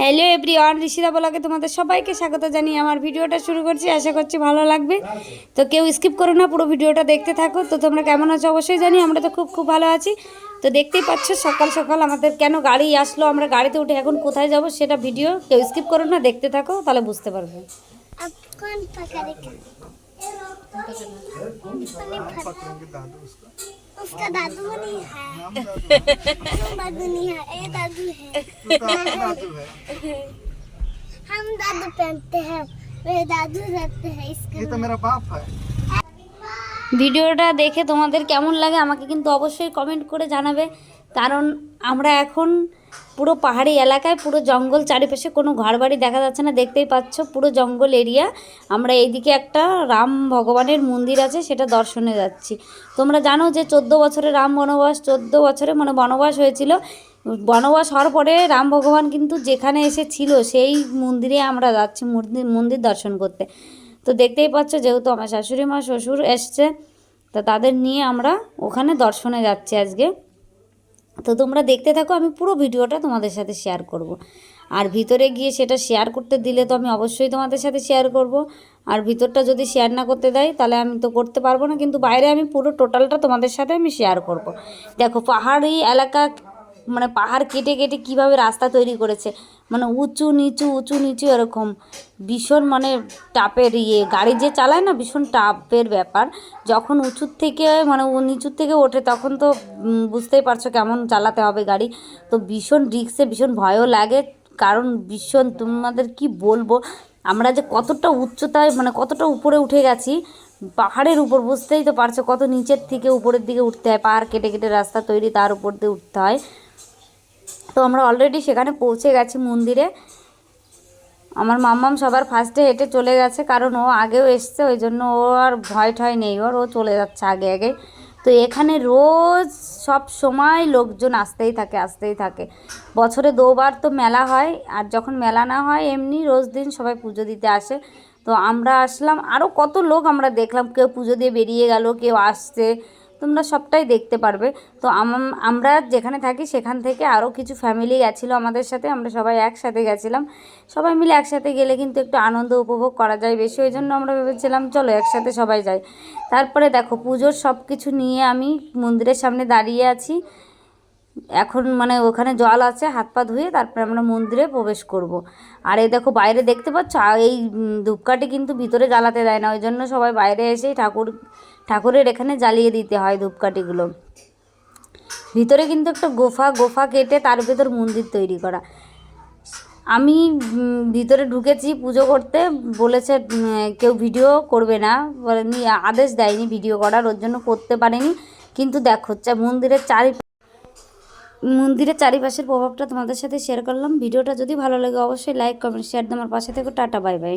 Hello everyone, Rishida ব্লগে তোমাদের সবাইকে স্বাগত জানিয়ে আমার ভিডিওটা শুরু করছি। আশা করছি ভালো লাগবে। তো কেউ স্কিপ করো না, পুরো ভিডিওটা দেখতে থাকো। তো তোমরা কেমন আছো অবশ্যই জানি, আমরা তো খুব খুব ভালো আছি। তো দেখতেই পাচ্ছ সকাল সকাল আমাদের কেন গাড়ি আসলো, আমরা গাড়িতে উঠে এখন কোথায় যাব সেটা ভিডিও কেউ স্কিপ করো না, দেখতে থাকো, তাহলে বুঝতে পারবে। उसका दादू नहीं है। दादू नहीं है, ये दादू है। दादू है। हम दादू पहनते हैं, मेरे दादू रहते हैं इसके। ये तो मेरा बाप है। ভিডিওটা দেখে তোমাদের কেমন লাগে আমাকে কিন্তু অবশ্যই কমেন্ট করে জানাবে। কারণ আমরা এখন পুরো পাহাড়ি এলাকায়, পুরো জঙ্গল, চারিপাশে কোনো ঘরবাড়ি দেখা যাচ্ছে না, দেখতেই পাচ্ছ পুরো জঙ্গল এরিয়া। আমরা এইদিকে একটা রাম ভগবানের মন্দির আছে, সেটা দর্শনে যাচ্ছি। তোমরা জানো যে 14 বছরে রাম বনবাস, 14 বছরে মানে বনবাস হয়েছিল। বনবাস হওয়ার পরে রাম ভগবান কিন্তু যেখানে এসেছিল সেই মন্দিরে আমরা যাচ্ছি মন্দির দর্শন করতে। তো দেখতেই পাচ্ছ, যেহেতু আমার শাশুড়ি মা শ্বশুর এসছে, তো তাদের নিয়ে আমরা ওখানে দর্শনে যাচ্ছি আজকে। তো তোমরা দেখতে থাকো, আমি পুরো ভিডিওটা তোমাদের সাথে শেয়ার করব। আর ভিতরে গিয়ে সেটা শেয়ার করতে দিলে তো আমি অবশ্যই তোমাদের সাথে শেয়ার করব। আর ভিতরটা যদি শেয়ার না করতে দেয় তাহলে আমি তো করতে পারবো না, কিন্তু বাইরে আমি পুরো টোটালটা তোমাদের সাথে আমি শেয়ার করব। দেখো পাহাড়ি এলাকা, মানে পাহাড় কেটে কেটে কীভাবে রাস্তা তৈরি করেছে, মানে উঁচু নিচু এরকম ভীষণ, মানে টাপের গাড়ি যে চালায় না, ভীষণ টাপের ব্যাপার। যখন উঁচুর থেকে মানে নিচুর থেকে ওঠে তখন তো বুঝতেই পারছো কেমন চালাতে হবে গাড়ি। তো ভীষণ রিস্কে, ভীষণ ভয়ও লাগে। কারণ ভীষণ, তোমাদের কি বলবো, আমরা যে কতটা উচ্চতায়, মানে কতটা উপরে উঠে গেছি পাহাড়ের উপর, বুঝতেই তো পারছো কত নিচের থেকে উপরের দিকে উঠতে হয়। পাহাড় কেটে কেটে রাস্তা তৈরি, তার উপর দিয়ে উঠতে হয়। তো আমরা অলরেডি সেখানে পৌঁছে গেছি মন্দিরে। আমার মাম্মাম সবার ফার্স্টে হেঁটে চলে গেছে, কারণ ও আগেও এসছে, ওই জন্য ও আর ভয় ঠয় নেই ওর, ও চলে যাচ্ছে আগে আগে। তো এখানে রোজ সব সময় লোকজন আসতেই থাকে। বছরে 2বার তো মেলা হয়, আর যখন মেলা না হয় এমনি রোজ দিন সবাই পুজো দিতে আসে। তো আমরা আসলাম, আরও কত লোক আমরা দেখলাম, কেউ পুজো দিয়ে বেরিয়ে গেল, কেউ আসছে, তোমরা সবটাই দেখতে পারবে। তো আমরা যেখানে থাকি সেখান থেকে আরও কিছু ফ্যামিলি গেছিলো আমাদের সাথে, আমরা সবাই একসাথে গেছিলাম। সবাই মিলে একসাথে গেলে কিন্তু একটু আনন্দ উপভোগ করা যায় বেশি, ওই জন্য আমরা ভেবেছিলাম চলো একসাথে সবাই যাই। তারপরে দেখো পুজোর সব কিছু নিয়ে আমি মন্দিরের সামনে দাঁড়িয়ে আছি। এখন মানে ওখানে জল আছে, হাত পা ধুয়ে তারপরে আমরা মন্দিরে প্রবেশ করব। আর এই দেখো বাইরে দেখতে পাচ্ছ, এই ধূপকাঠি কিন্তু ভিতরে জ্বালাতে দেয় না, ওই জন্য সবাই বাইরে এসেই ঠাকুরের এখানে জ্বালিয়ে দিতে হয় ধূপকাঠিগুলো। ভিতরে কিন্তু একটা গোফা কেটে তার ভেতর মন্দির তৈরি করা। আমি ভিতরে ঢুকেছি পুজো করতে, বলেছে কেউ ভিডিও করবে না, বলেনি, আদেশ দেয়নি ভিডিও করার, ওর জন্য করতে পারেনি। কিন্তু দেখো মন্দিরের চারিপাশের প্রভাবটা তোমাদের সাথে শেয়ার করলাম। ভিডিওটা যদি ভালো লাগে অবশ্যই লাইক কমেন্ট শেয়ার দিয়ে আমার পাশে থেকে টাটা বাই বাই।